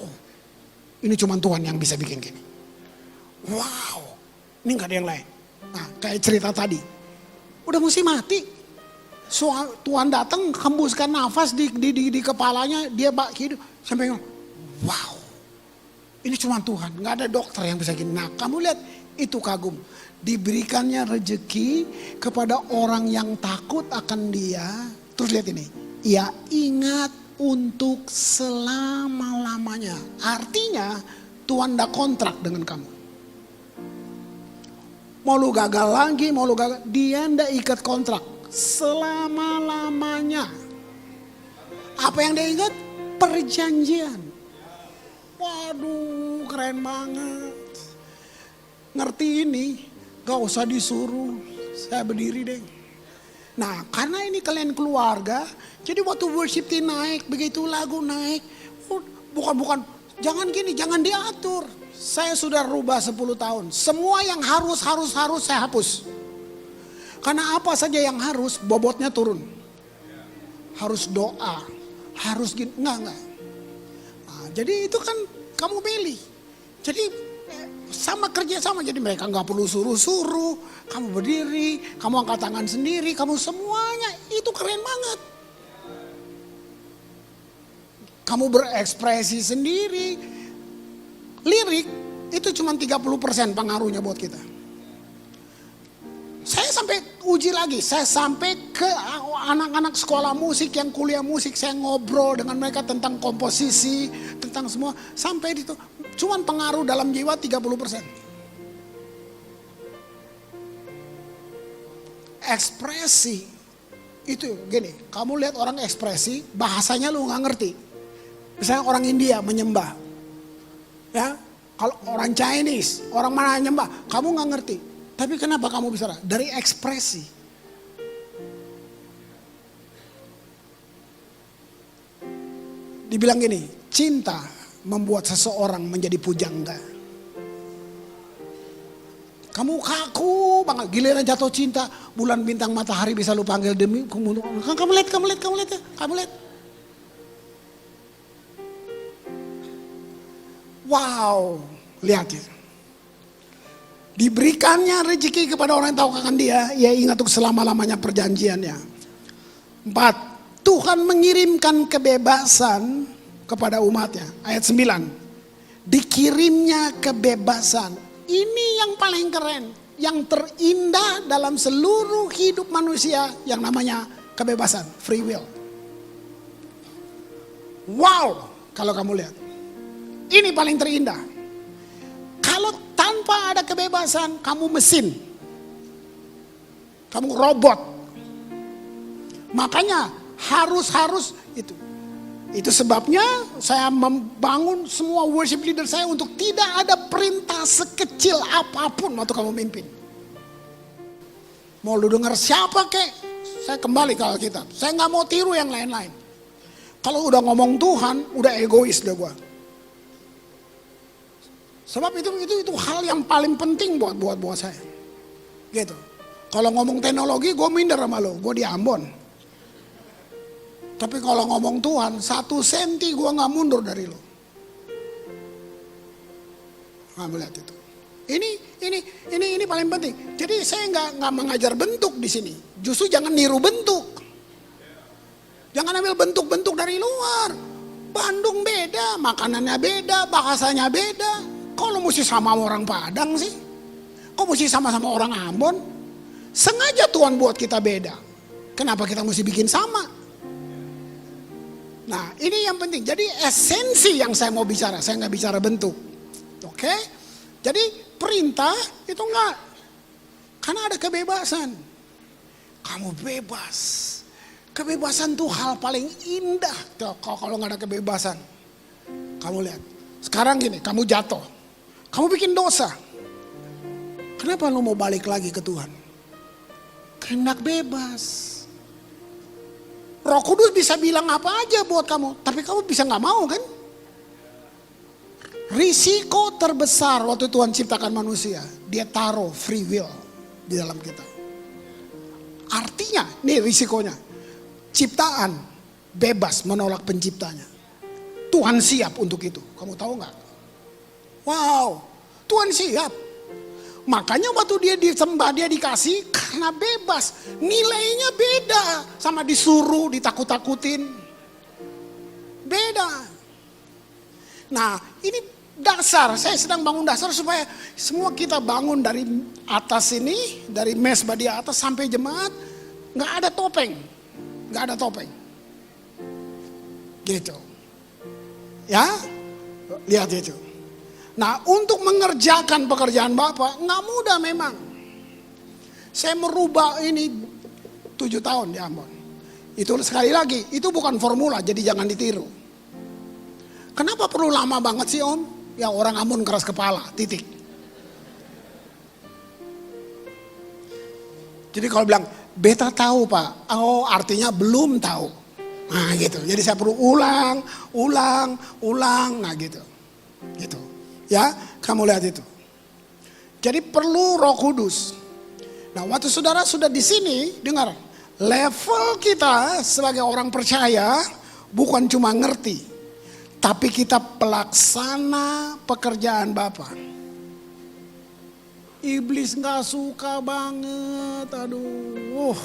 ini cuma Tuhan yang bisa bikin gini. Wow, ini gak ada yang lain. Nah, kayak cerita tadi, udah mesti mati. Tuhan datang hembuskan nafas di kepalanya, dia hidup sampai wow, ini cuma Tuhan, nggak ada dokter yang bisa gini. Nah kamu lihat itu kagum, diberikannya rezeki kepada orang yang takut akan dia. Terus lihat ini, ia ingat untuk selama-lamanya. Artinya Tuhan udah kontrak dengan kamu. Mau lu gagal lagi, mau lu gagal, dia ndak ikat kontrak. Selama-lamanya. Apa yang dia ingat? Perjanjian. Waduh, keren banget. Ngerti ini, gak usah disuruh. Saya berdiri deh. Nah, karena ini kalian keluarga, jadi waktu worship team naik, begitu lagu naik, bukan, jangan gini, jangan diatur. Saya sudah rubah 10 tahun. Semua yang harus saya hapus. Karena apa saja yang harus, bobotnya turun. Harus doa, harus gini, enggak. Nah, jadi itu kan kamu pilih. Jadi sama kerja sama, jadi mereka nggak perlu suruh-suruh. Kamu berdiri, kamu angkat tangan sendiri, kamu semuanya itu keren banget. Kamu berekspresi sendiri. Lirik itu cuma 30% pengaruhnya buat kita. Saya sampai uji lagi, saya sampai ke anak-anak sekolah musik yang kuliah musik, saya ngobrol dengan mereka tentang komposisi, tentang semua, sampai itu cuman pengaruh dalam jiwa 30%. Ekspresi itu gini, kamu lihat orang ekspresi, bahasanya lu nggak ngerti. Misalnya orang India menyembah, ya, kalau orang Chinese, orang mana nyembah, kamu nggak ngerti. Tapi kenapa kamu bisa? Dari ekspresi. Dibilang gini, cinta membuat seseorang menjadi pujangga. Kamu kaku banget, giliran jatuh cinta, bulan bintang matahari bisa lu panggil demi kamu lihat. Wow, lihat ya. Diberikannya rezeki kepada orang yang tahu akan dia, ia ingat untuk selama-lamanya perjanjiannya. 4. Tuhan mengirimkan kebebasan kepada umatnya. Ayat 9. Dikirimnya kebebasan. Ini yang paling keren, yang terindah dalam seluruh hidup manusia yang namanya kebebasan, free will. Wow, kalau kamu lihat. Ini paling terindah. Kalau tanpa ada kebebasan, kamu mesin. Kamu robot. Makanya harus itu. Itu sebabnya saya membangun semua worship leader saya untuk tidak ada perintah sekecil apapun waktu kamu mimpin. Mau lu dengar siapa kek, saya kembali ke Alkitab. Saya nggak mau tiru yang lain-lain. Kalau udah ngomong Tuhan, udah egois deh gua. Sebab itu hal yang paling penting buat saya. Gitu. Kalau ngomong teknologi gue minder sama lo, gue di Ambon. Tapi kalau ngomong Tuhan, 1 senti gue gak mundur dari lo. Kamu lihat itu. Ini paling penting. Jadi saya nggak mengajar bentuk di sini. Justru jangan niru bentuk. Jangan ambil bentuk-bentuk dari luar. Bandung beda, makanannya beda, bahasanya beda. Kok lo mesti sama orang Padang sih? Kok mesti sama-sama orang Ambon? Sengaja Tuhan buat kita beda. Kenapa kita mesti bikin sama? Nah ini yang penting. Jadi esensi yang saya mau bicara. Saya nggak bicara bentuk. Oke? Jadi perintah itu enggak. Karena ada kebebasan. Kamu bebas. Kebebasan tuh hal paling indah. Kalau nggak ada kebebasan. Kamu lihat. Sekarang gini, kamu jatuh. Kamu bikin dosa. Kenapa lu mau balik lagi ke Tuhan? Kehendak bebas. Roh Kudus bisa bilang apa aja buat kamu. Tapi kamu bisa nggak mau kan? Risiko terbesar waktu Tuhan ciptakan manusia. Dia taruh free will di dalam kita. Artinya, nih risikonya. Ciptaan bebas menolak penciptanya. Tuhan siap untuk itu. Kamu tahu nggak? Wow, Tuhan siap. Makanya waktu dia disembah, dia dikasih karena bebas. Nilainya beda sama disuruh, ditakut-takutin. Beda. Nah ini dasar, saya sedang bangun dasar supaya semua kita bangun dari atas ini, dari mesbah di atas sampai jemaat. Gak ada topeng. Gak ada topeng. Gitu. Ya, lihat itu. Nah untuk mengerjakan pekerjaan Bapak gak mudah memang. Saya merubah ini 7 tahun di Ambon. Itu sekali lagi, itu bukan formula jadi jangan ditiru. Kenapa perlu lama banget sih Om? Ya orang Ambon keras kepala, titik. Jadi kalau bilang, beta tahu Pak. Oh artinya belum tahu. Nah gitu, jadi saya perlu ulang. Nah gitu. Gitu. Ya, kamu lihat itu. Jadi perlu Roh Kudus. Nah, waktu saudara sudah di sini, dengar. Level kita sebagai orang percaya bukan cuma ngerti. Tapi kita pelaksana pekerjaan Bapa. Iblis gak suka banget, aduh.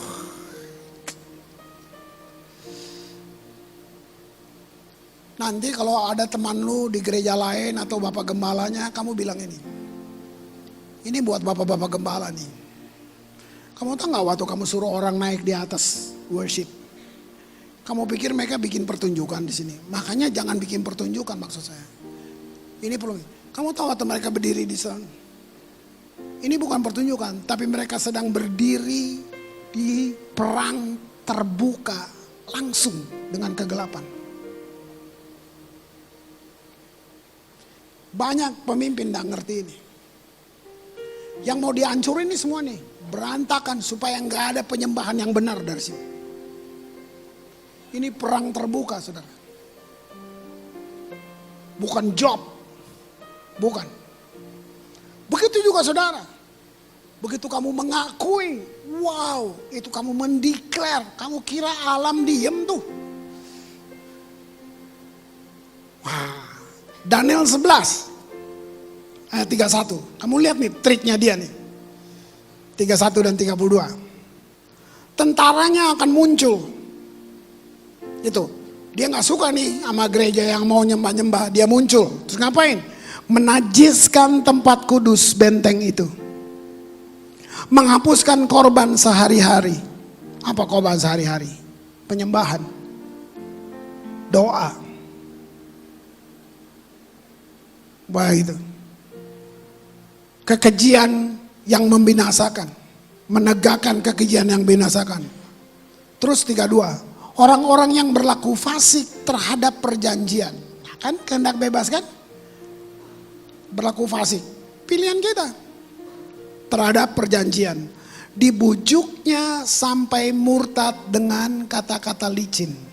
Nanti kalau ada teman lu di gereja lain atau bapak gembalanya, kamu bilang ini. Ini buat bapak-bapak gembala nih. Kamu tahu gak waktu kamu suruh orang naik di atas worship? Kamu pikir mereka bikin pertunjukan di sini? Makanya jangan bikin pertunjukan maksud saya. Ini perlu. Kamu tahu waktu mereka berdiri di sana? Ini bukan pertunjukan, tapi mereka sedang berdiri di perang terbuka langsung dengan kegelapan. Banyak pemimpin gak ngerti ini. Yang mau dihancurin ini semua nih. Berantakan supaya gak ada penyembahan yang benar dari sini. Ini perang terbuka saudara. Bukan job. Bukan. Begitu juga saudara. Begitu kamu mengakui. Wow, itu kamu mendeklar. Kamu kira alam diem tuh. Wah. Daniel 11 ayat 31. Kamu lihat nih triknya dia nih. 31 dan 32. Tentaranya akan muncul. Itu. Dia gak suka nih sama gereja yang mau nyembah-nyembah. Dia muncul. Terus ngapain? Menajiskan tempat kudus benteng itu. Menghapuskan korban sehari-hari. Apa korban sehari-hari? Penyembahan. Doa. Wah itu. Kekejian yang membinasakan. Menegakkan kekejian yang membinasakan. Terus 32. Orang-orang yang berlaku fasik terhadap perjanjian. Kan kehendak bebas kan? Berlaku fasik. Pilihan kita. Terhadap perjanjian. Dibujuknya sampai murtad dengan kata-kata licin.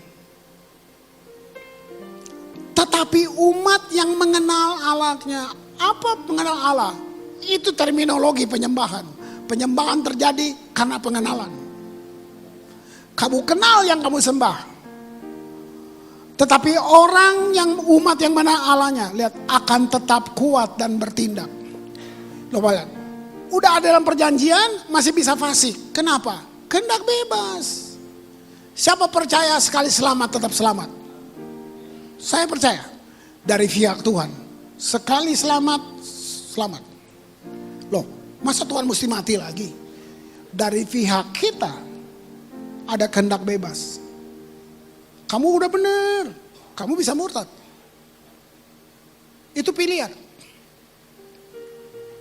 Tetapi umat yang mengenal Allahnya, apa mengenal Allah? Itu terminologi penyembahan. Penyembahan terjadi Karena pengenalan. Kamu kenal yang kamu sembah. Tetapi orang yang umat yang mana Allahnya, lihat, akan tetap kuat dan bertindak. Loh, lihat. Udah ada dalam perjanjian masih bisa fasik. Kenapa? Kehendak bebas. Siapa percaya sekali selamat tetap selamat? Saya percaya dari pihak Tuhan. Sekali selamat, selamat. Loh, masa Tuhan mesti mati lagi? Dari pihak kita ada kehendak bebas. Kamu udah bener, kamu bisa murtad. Itu pilihan.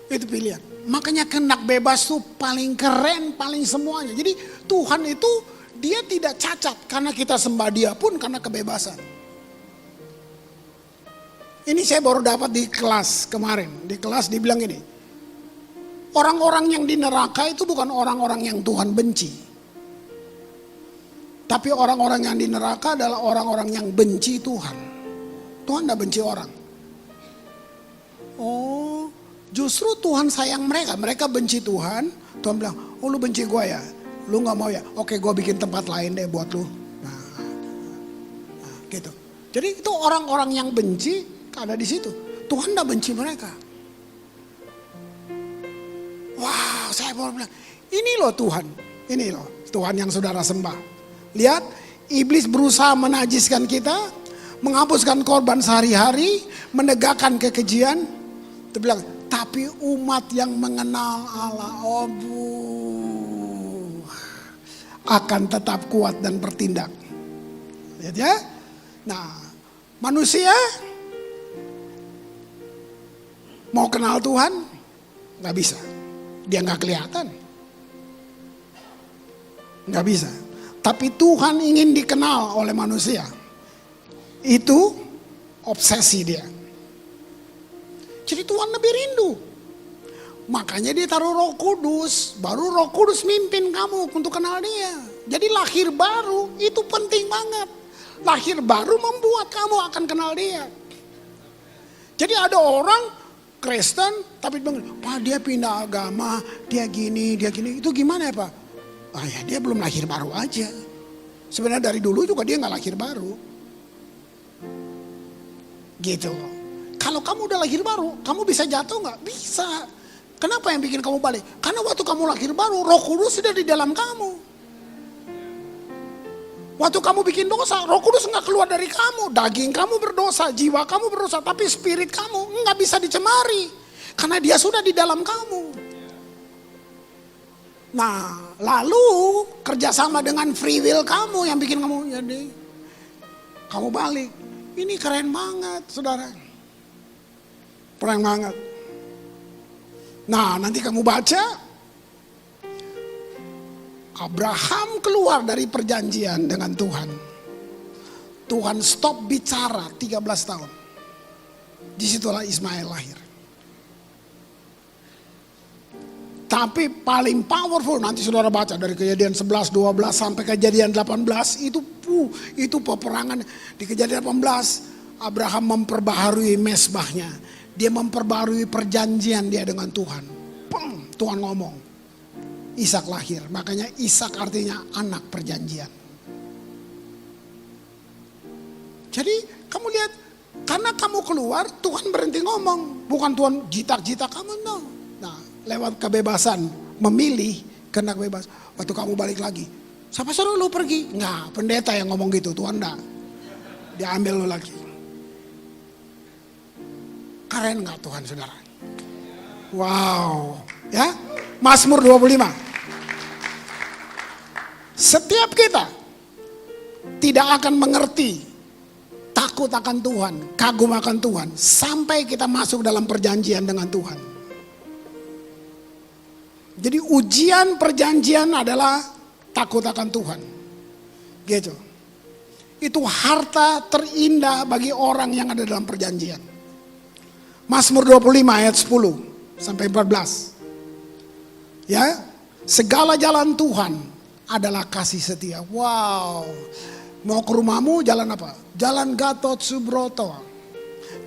Itu pilihan. Makanya kehendak bebas tuh paling keren, paling semuanya. Jadi Tuhan itu dia tidak cacat karena kita sembah dia pun karena kebebasan. Ini saya baru dapat di kelas kemarin. Di kelas dibilang ini. Orang-orang yang di neraka itu bukan orang-orang yang Tuhan benci. Tapi orang-orang yang di neraka adalah orang-orang yang benci Tuhan. Tuhan tidak benci orang. Oh, justru Tuhan sayang mereka. Mereka benci Tuhan. Tuhan bilang, oh lu benci gue ya? Lu gak mau ya? Oke, gue bikin tempat lain deh buat lu. Nah, gitu. Jadi itu orang-orang yang benci ada di situ. Tuhan gak benci mereka. Wow, saya baru bilang, ini loh Tuhan. Ini loh Tuhan yang saudara sembah. Lihat, iblis berusaha menajiskan kita, menghapuskan korban sehari-hari, menegakkan kekejian. Dia bilang, tapi umat yang mengenal Allah, akan tetap kuat dan bertindak. Lihat ya. Nah, manusia mau kenal Tuhan, nggak bisa. Dia nggak kelihatan, nggak bisa. Tapi Tuhan ingin dikenal oleh manusia. Itu obsesi dia. Jadi Tuhan lebih rindu. Makanya dia taruh Roh Kudus. Baru Roh Kudus mimpin kamu untuk kenal dia. Jadi lahir baru itu penting banget. Lahir baru membuat kamu akan kenal dia. Jadi ada orang Kristen tapi bilang, Pak dia pindah agama, dia gini, dia gini. Itu gimana ya Pak? Ah ya dia belum lahir baru aja. Sebenarnya dari dulu juga dia gak lahir baru. Gitu. Kalau kamu udah lahir baru, kamu bisa jatuh gak? Bisa. Kenapa yang bikin kamu balik? Karena waktu kamu lahir baru, Roh Kudus sudah di dalam kamu. Waktu kamu bikin dosa, Roh Kudus gak keluar dari kamu. Daging kamu berdosa, jiwa kamu berdosa, tapi spirit kamu gak bisa dicemari. Karena dia sudah di dalam kamu. Nah, lalu kerjasama dengan free will kamu yang bikin kamu jadi kamu balik. Ini keren banget, saudara. Keren banget. Nah, nanti kamu baca Abraham keluar dari perjanjian dengan Tuhan. Tuhan stop bicara 13 tahun. Disitulah Ismail lahir. Tapi paling powerful nanti saudara baca dari Kejadian 11, 12 sampai Kejadian 18 itu peperangan. Di Kejadian 18 Abraham memperbaharui mesbahnya. Dia memperbaharui perjanjian dia dengan Tuhan. Tuhan ngomong. Ishak lahir. Makanya Ishak artinya anak perjanjian. Jadi kamu lihat, karena kamu keluar Tuhan berhenti ngomong. Bukan Tuhan jitak-jitak kamu, no. Nah, lewat kebebasan memilih, kehendak bebas. Waktu kamu balik lagi, siapa suruh lu pergi? Enggak, pendeta yang ngomong gitu, Tuhan enggak. Dia ambil lu lagi. Keren enggak Tuhan saudara? Wow, ya. Mazmur 25. Setiap kita tidak akan mengerti, takut akan Tuhan, kagum akan Tuhan, sampai kita masuk dalam perjanjian dengan Tuhan. Jadi ujian perjanjian adalah takut akan Tuhan. Gitu. Itu harta terindah bagi orang yang ada dalam perjanjian. Mazmur 25 ayat 10 sampai 14. Ya, segala jalan Tuhan adalah kasih setia. Wow. Mau ke rumahmu jalan apa? Jalan Gatot Subroto,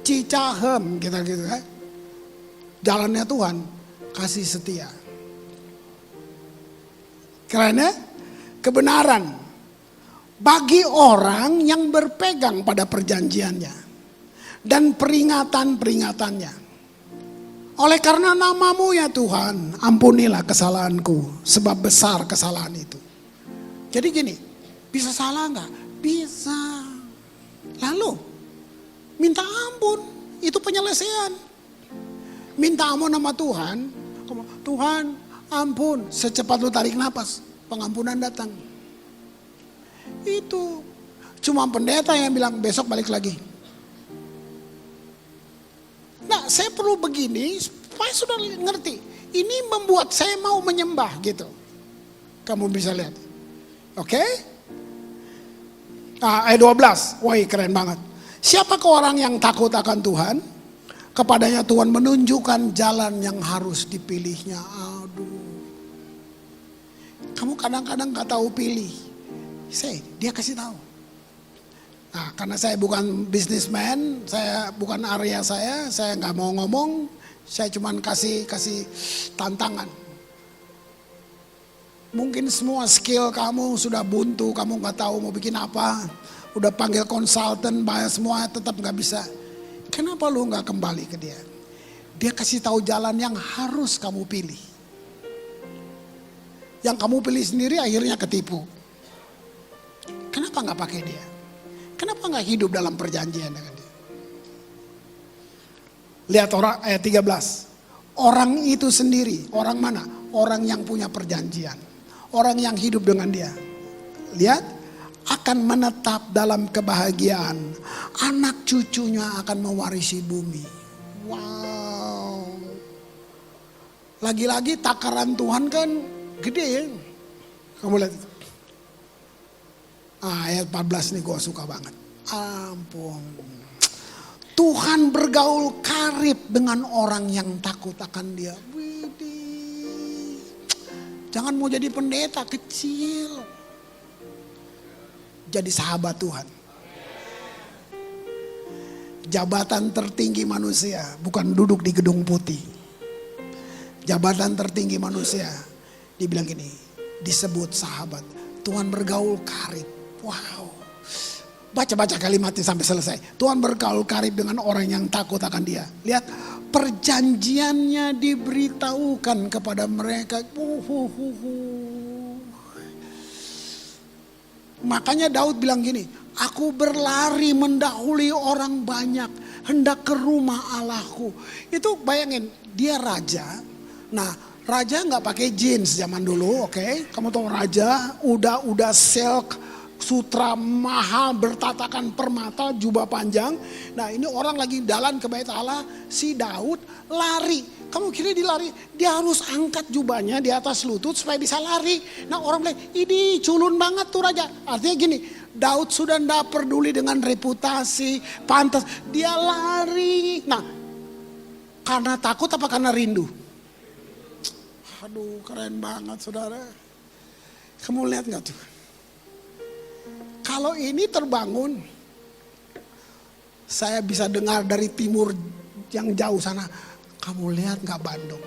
Cicahem, gitu-gitu ya. Jalannya Tuhan kasih setia. Keren ya? Kebenaran bagi orang yang berpegang pada perjanjiannya dan peringatan-peringatannya. Oleh karena namamu ya Tuhan, ampunilah kesalahanku, sebab besar kesalahan itu. Jadi gini, bisa salah nggak? Bisa. Lalu minta ampun, itu penyelesaian. Minta ampun sama Tuhan, Tuhan ampun, secepat lu tarik napas, pengampunan datang. Itu cuma pendeta yang bilang besok balik lagi. Nah, saya perlu begini supaya sudah ngerti. Ini membuat saya mau menyembah gitu. Kamu bisa lihat. Oke? Ayat 12. Wah, keren banget. Siapakah orang yang takut akan Tuhan? Kepadanya Tuhan menunjukkan jalan yang harus dipilihnya. Aduh. Kamu kadang-kadang gak tahu pilih. Dia kasih tahu. Nah, karena saya bukan businessman, saya bukan area saya nggak mau ngomong, saya cuman kasih tantangan. Mungkin semua skill kamu sudah buntu, kamu nggak tahu mau bikin apa, udah panggil konsultan, bayar semua tetap nggak bisa. Kenapa lu nggak kembali ke dia? Dia kasih tahu jalan yang harus kamu pilih. Yang kamu pilih sendiri akhirnya ketipu. Kenapa nggak pakai dia? Kenapa nggak hidup dalam perjanjian dengan dia? Lihat orang ayat 13. Orang itu sendiri, orang mana? Orang yang punya perjanjian. Orang yang hidup dengan dia. Lihat, akan menetap dalam kebahagiaan. Anak cucunya akan mewarisi bumi. Wow. Lagi-lagi takaran Tuhan kan gede ya. Kamu lihat itu. Ayat 14 nih gue suka banget. Ampun. Tuhan bergaul karib dengan orang yang takut akan dia. Widih. Jangan mau jadi pendeta kecil. Jadi sahabat Tuhan. Jabatan tertinggi manusia bukan duduk di gedung putih. Jabatan tertinggi manusia dibilang gini, disebut sahabat. Tuhan bergaul karib. Wow, baca kalimatnya sampai selesai. Tuhan bergaul karib dengan orang yang takut akan dia. Lihat, perjanjiannya diberitahukan kepada mereka. Makanya Daud bilang gini, aku berlari mendahului orang banyak, hendak ke rumah Allahku. Itu bayangin, dia raja. Nah, raja nggak pakai jeans zaman dulu, oke? Kamu tahu raja udah silk, sutra mahal bertatakan permata, jubah panjang. Nah, ini orang lagi jalan ke Bait Allah, si Daud lari. Kamu kira dia lari? Dia harus angkat jubahnya di atas lutut supaya bisa lari. Nah, orang bilang, ini culun banget tuh raja. Artinya gini, Daud sudah tidak peduli dengan reputasi, pantas. Dia lari. Nah, karena takut apa karena rindu? Aduh, keren banget saudara. Kamu lihat gak tuh? Kalau ini terbangun, saya bisa dengar dari timur yang jauh sana. Kamu lihat gak Bandung?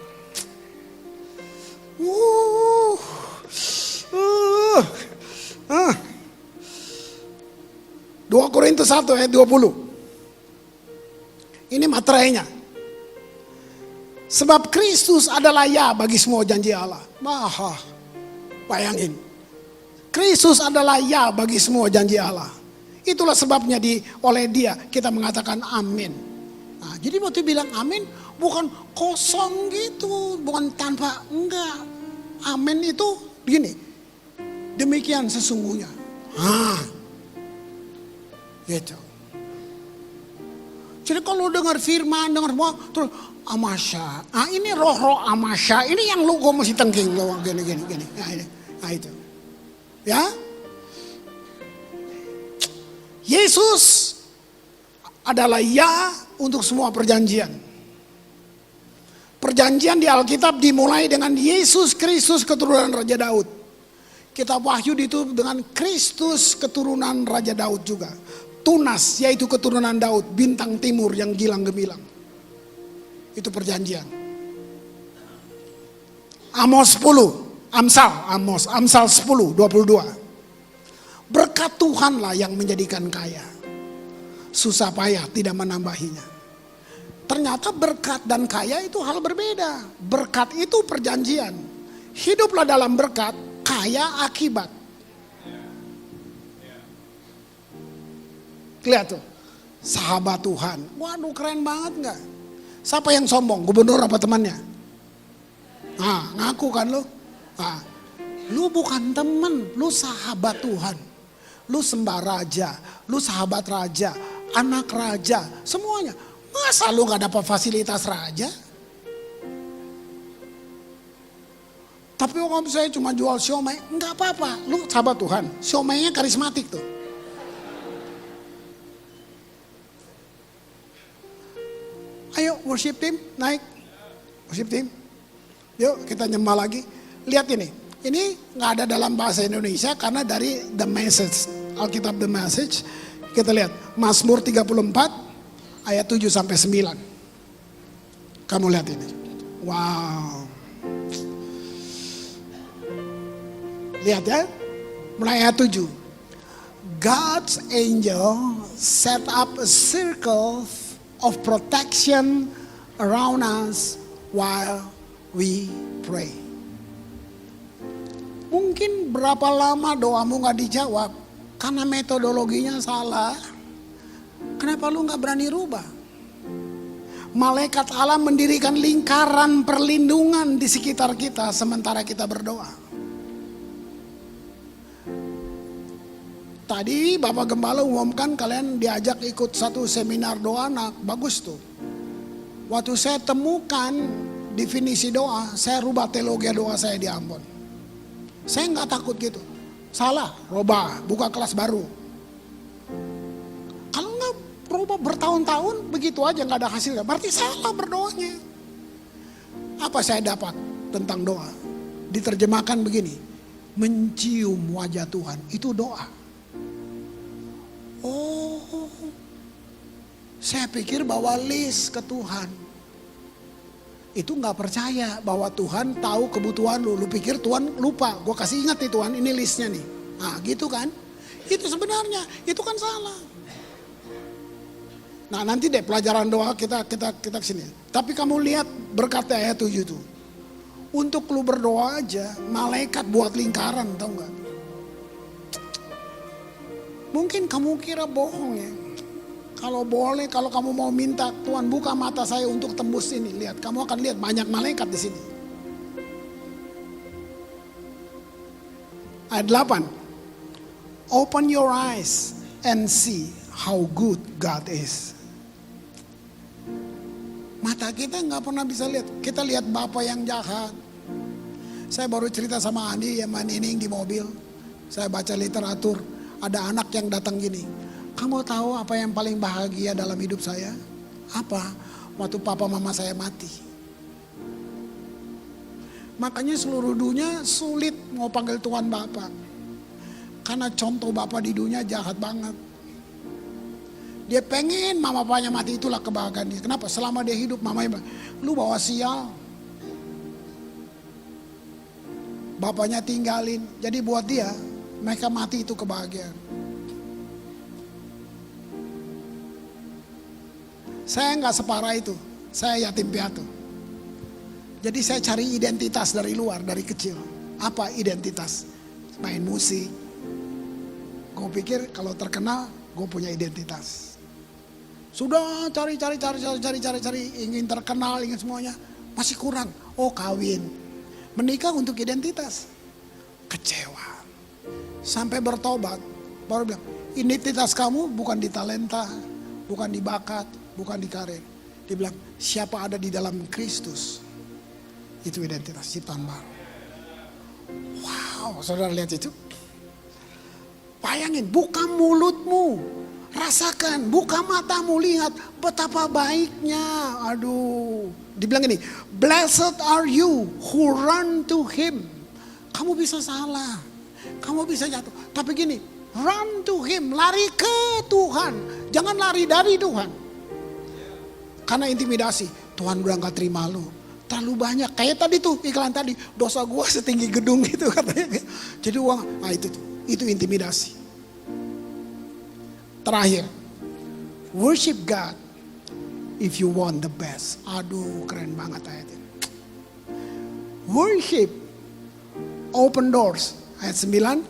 2 Korintus 1 ayat 20. Ini materainya. Sebab Kristus adalah ya bagi semua janji Allah. Bayangin. Kristus adalah ya bagi semua janji Allah. Itulah sebabnya oleh dia kita mengatakan amin. Nah, jadi waktu bilang amin bukan kosong gitu, bukan tanpa, enggak. Amin itu begini. Demikian sesungguhnya. Gitu. Jadi kalau dengar firman, dengar semua, terus amasya. Ini roh-roh amasya. Ini yang lu gue mesti tengking lo gini. Nah itu. Ya. Yesus adalah ya untuk semua perjanjian. Perjanjian di Alkitab dimulai dengan Yesus Kristus keturunan Raja Daud. Kitab Wahyu ditutup dengan Kristus keturunan Raja Daud juga. Tunas yaitu keturunan Daud, bintang timur yang gilang gemilang. Itu perjanjian. Amos 10 Amsal 10:22. Berkat Tuhanlah yang menjadikan kaya. Susah payah tidak menambahinya. Ternyata berkat dan kaya itu hal berbeda. Berkat itu perjanjian. Hiduplah dalam berkat, kaya akibat. Lihat tuh, sahabat Tuhan. Waduh, keren banget nggak? Siapa yang sombong? Gubernur apa temannya? Nah, ngaku kan lu? Nah, lu bukan teman, lu sahabat Tuhan. Lu sembah raja, lu sahabat raja, anak raja, semuanya. Masa lu gak dapat fasilitas raja? Tapi kalau saya cuma jual siomay, enggak apa-apa. Lu sahabat Tuhan, siomaynya karismatik tuh. Ayo worship team, naik. Worship team. Yuk kita nyembah lagi. Lihat ini. Ini nggak ada dalam bahasa Indonesia karena dari The Message, Alkitab The Message. Kita lihat Mazmur 34 ayat 7 sampai 9. Kamu lihat ini. Wow. Lihat ya. Mulai ayat 7. God's angel set up a circle of protection around us while we pray. Mungkin berapa lama doamu gak dijawab karena metodologinya salah. Kenapa lu gak berani rubah? Malaikat Allah mendirikan lingkaran perlindungan di sekitar kita sementara kita berdoa. Tadi Bapak Gembala umumkan kalian diajak ikut satu seminar doa anak. Bagus tuh. Waktu saya temukan definisi doa, saya rubah teologi doa saya di Ambon. Saya nggak takut gitu. Salah, robah, buka kelas baru. Kalau nggak robah bertahun-tahun begitu aja nggak ada hasilnya, berarti salah berdoanya. Apa saya dapat tentang doa? Diterjemahkan begini, mencium wajah Tuhan itu doa. Oh, saya pikir bawa list ke Tuhan. Itu gak percaya bahwa Tuhan tahu kebutuhan lu. Lu pikir Tuhan lupa, gue kasih ingat nih Tuhan, ini listnya nih. Nah gitu kan, itu sebenarnya, itu kan salah. Nah nanti deh pelajaran doa kita kesini. Tapi kamu lihat berkat ayat 7 tuh. Untuk lu berdoa aja, malaikat buat lingkaran, tau gak? Mungkin kamu kira bohong ya. Kalau boleh, kalau kamu mau minta Tuhan buka mata saya untuk tembus ini, lihat, kamu akan lihat banyak malaikat di sini. Ayat 8. Open your eyes and see how good God is. Mata kita nggak pernah bisa lihat. Kita lihat Bapak yang jahat. Saya baru cerita sama Andi yang main ini di mobil. Saya baca literatur. Ada anak yang datang gini. Kamu tahu apa yang paling bahagia dalam hidup saya? Apa? Waktu papa mama saya mati. Makanya seluruh dunia sulit mau panggil Tuhan Bapak. Karena contoh Bapak di dunia jahat banget. Dia pengen mama papanya mati, itulah kebahagiaan dia. Kenapa? Selama dia hidup mamanya bilang, lu bawa sial. Bapaknya tinggalin. Jadi buat dia, mereka mati itu kebahagiaan. Saya nggak separah itu, saya yatim piatu. Jadi saya cari identitas dari luar, dari kecil. Apa identitas? Main musik. Gue pikir kalau terkenal, gue punya identitas. Sudah cari, ingin terkenal, ingin semuanya. Masih kurang, oh kawin. Menikah untuk identitas. Kecewa. Sampai bertobat, baru bilang, identitas kamu bukan di talenta, bukan di bakat, bukan di karir. Dia bilang, siapa ada di dalam Kristus, itu identitas ciptaan baru. Wow, saudara lihat itu. Bayangin, buka mulutmu, rasakan, buka matamu, lihat betapa baiknya. Aduh, dibilang ini, blessed are you who run to him. Kamu bisa salah, kamu bisa jatuh. Tapi gini, run to him, lari ke Tuhan. Jangan lari dari Tuhan. Karena intimidasi, Tuhan udah gak terima lu. terlalu banyak. Kayak tadi tuh iklan tadi, dosa gua setinggi gedung gitu katanya. Jadi uang, nah itu intimidasi. Terakhir, worship God if you want the best. Aduh, keren banget ayatnya. Worship open doors, ayat 9,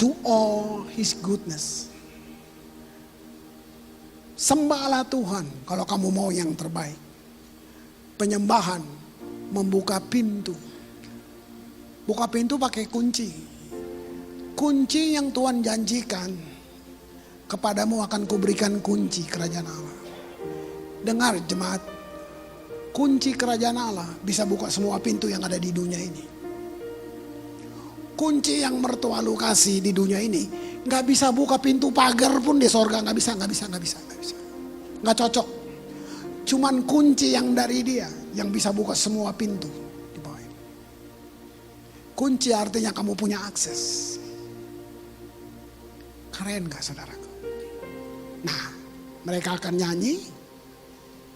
to all his goodness. Sembahlah Tuhan kalau kamu mau yang terbaik. Penyembahan membuka pintu. Buka pintu pakai kunci. Kunci yang Tuhan janjikan, kepadamu akan kuberikan kunci kerajaan Allah. Dengar jemaat, kunci kerajaan Allah bisa buka semua pintu yang ada di dunia ini. Kunci yang mertua lu kasih di dunia ini nggak bisa buka pintu pagar pun di sorga, nggak bisa, nggak cocok. Cuman kunci yang dari dia yang bisa buka semua pintu di bawah ini. Kunci artinya kamu punya akses. Keren gak saudaraku? Nah, mereka akan nyanyi.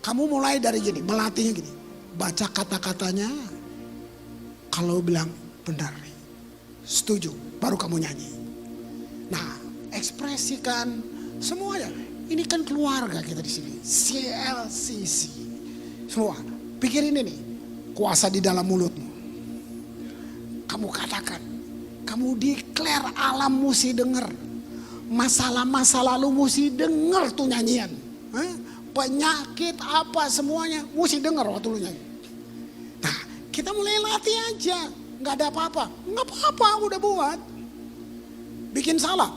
Kamu mulai dari gini, melatihnya gini. Baca kata-katanya. Kalau bilang benar, setuju, baru kamu nyanyi. Nah, ekspresikan semuanya. Ini kan keluarga kita di sini. CLCC. Semua. Pikirin ini. Kuasa di dalam mulutmu. Kamu katakan. Kamu declare, alam mesti dengar. Masalah-masa lalu mesti dengar tuh nyanyian. Penyakit apa semuanya mesti dengar waktu lu nyanyi. Nah, kita mulai latih aja. Gak ada apa-apa. Gak apa-apa, udah buat. Bikin salah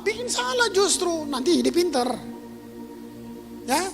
justru. Nanti jadi pinter. Ya,